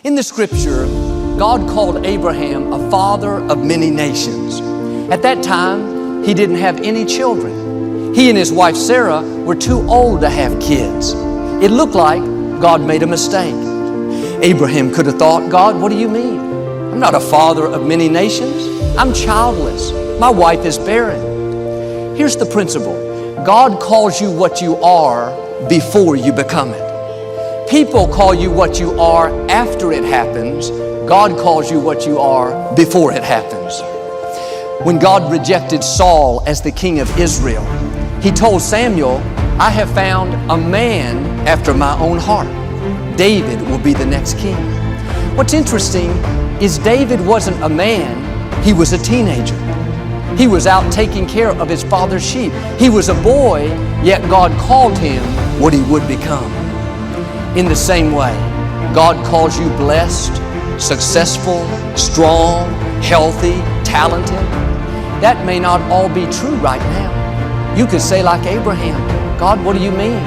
In the scripture, God called Abraham a father of many nations. At that time, he didn't have any children. He and his wife Sarah were too old to have kids. It looked like God made a mistake. Abraham could have thought, God, what do you mean? I'm not a father of many nations. I'm childless. My wife is barren. Here's the principle. God calls you what you are before you become it. People call you what you are after it happens. God calls you what you are before it happens. When God rejected Saul as the king of Israel, He told Samuel, I have found a man after my own heart. David will be the next king. What's interesting is David wasn't a man, he was a teenager. He was out taking care of his father's sheep. He was a boy, yet God called him what he would become. In the same way, God calls you blessed, successful, strong, healthy, talented. That may not all be true right now. You could say like Abraham, God, what do you mean?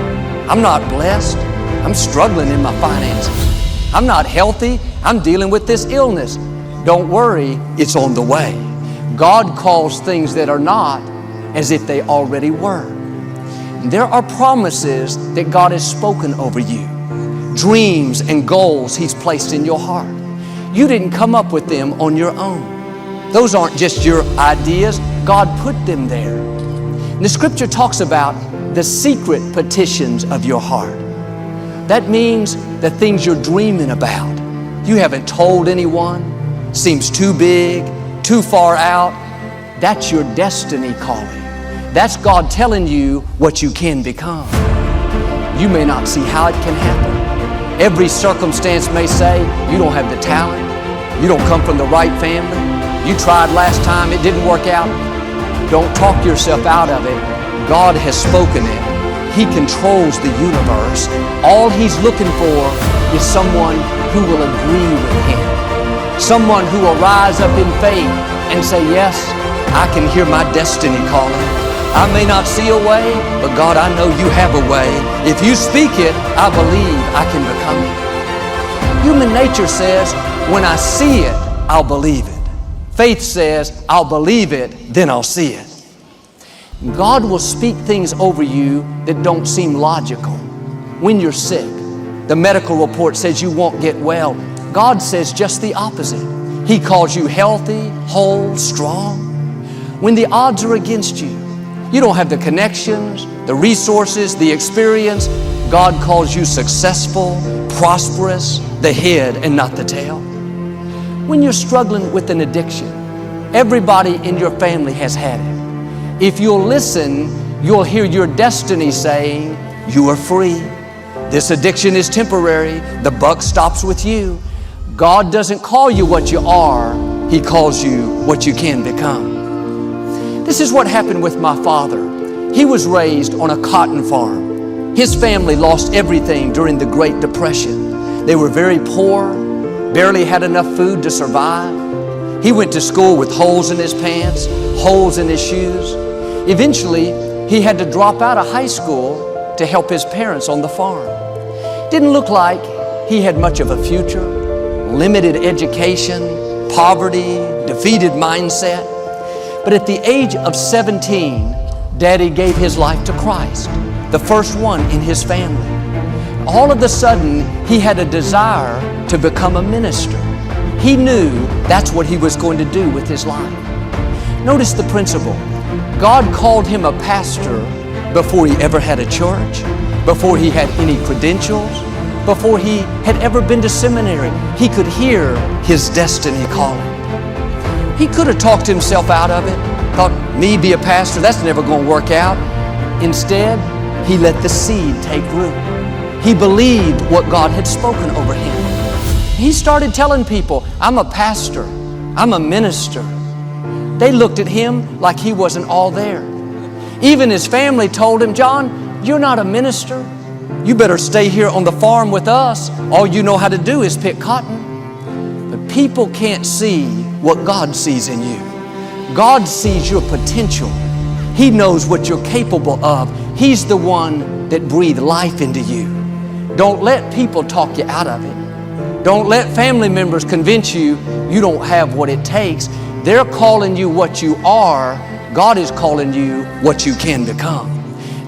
I'm not blessed. I'm struggling in my finances. I'm not healthy. I'm dealing with this illness. Don't worry, it's on the way. God calls things that are not as if they already were. There are promises that God has spoken over you. Dreams and goals He's placed in your heart. You didn't come up with them on your own. Those aren't just your ideas. God put them there. And the scripture talks about the secret petitions of your heart. That means the things you're dreaming about. You haven't told anyone, seems too big, too far out. That's your destiny calling. That's God telling you what you can become. You may not see how it can happen. Every circumstance may say, you don't have the talent, you don't come from the right family, you tried last time, it didn't work out. Don't talk yourself out of it. God has spoken it. He controls the universe. All He's looking for is someone who will agree with Him. Someone who will rise up in faith and say, yes, I can hear my destiny calling. I may not see a way, but God, I know you have a way. If you speak it, I believe I can become it. Human nature says, when I see it, I'll believe it. Faith says, I'll believe it, then I'll see it. God will speak things over you that don't seem logical. When you're sick, the medical report says you won't get well. God says just the opposite. He calls you healthy, whole, strong. When the odds are against you, you don't have the connections, the resources, the experience. God calls you successful, prosperous, the head and not the tail. When you're struggling with an addiction, everybody in your family has had it. If you'll listen, you'll hear your destiny saying, you are free. This addiction is temporary. The buck stops with you. God doesn't call you what you are. He calls you what you can become. This is what happened with my father. He was raised on a cotton farm. His family lost everything during the Great Depression. They were very poor, barely had enough food to survive. He went to school with holes in his pants, holes in his shoes. Eventually, he had to drop out of high school to help his parents on the farm. Didn't look like he had much of a future, limited education, poverty, defeated mindset. But at the age of 17, Daddy gave his life to Christ, the first one in his family. All of a sudden, he had a desire to become a minister. He knew that's what he was going to do with his life. Notice the principle. God called him a pastor before he ever had a church, before he had any credentials, before he had ever been to seminary. He could hear his destiny calling. He could have talked himself out of it, thought, me be a pastor, that's never going to work out. Instead, he let the seed take root. He believed what God had spoken over him. He started telling people, I'm a pastor, I'm a minister. They looked at him like he wasn't all there. Even his family told him, John, you're not a minister. You better stay here on the farm with us. All you know how to do is pick cotton. But people can't see what God sees in you. God sees your potential. He knows what you're capable of. He's the one that breathed life into you. Don't let people talk you out of it. Don't let family members convince you you don't have what it takes. They're calling you what you are. God is calling you what you can become.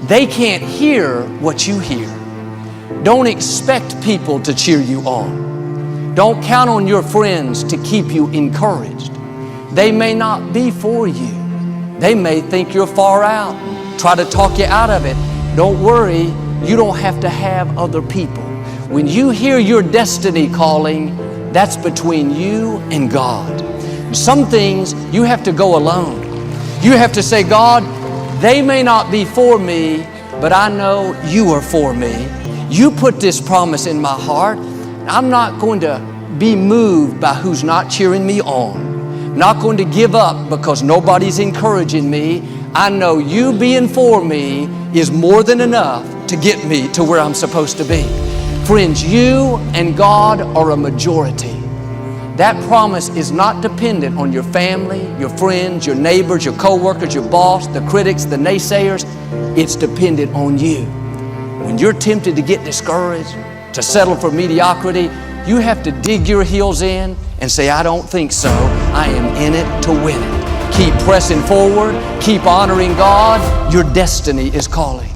They can't hear what you hear. Don't expect people to cheer you on. Don't count on your friends to keep you encouraged. They may not be for you. They may think you're far out, try to talk you out of it. Don't worry, you don't have to have other people. When you hear your destiny calling, that's between you and God. Some things you have to go alone. You have to say, God, they may not be for me, but I know you are for me. You put this promise in my heart. I'm not going to be moved by who's not cheering me on. I'm not going to give up because nobody's encouraging me. I know you being for me is more than enough to get me to where I'm supposed to be. Friends, you and God are a majority. That promise is not dependent on your family, your friends, your neighbors, your co-workers, your boss, the critics, the naysayers. It's dependent on you. When you're tempted to get discouraged, to settle for mediocrity, you have to dig your heels in and say, I don't think so. I am in it to win it. Keep pressing forward. Keep honoring God. Your destiny is calling.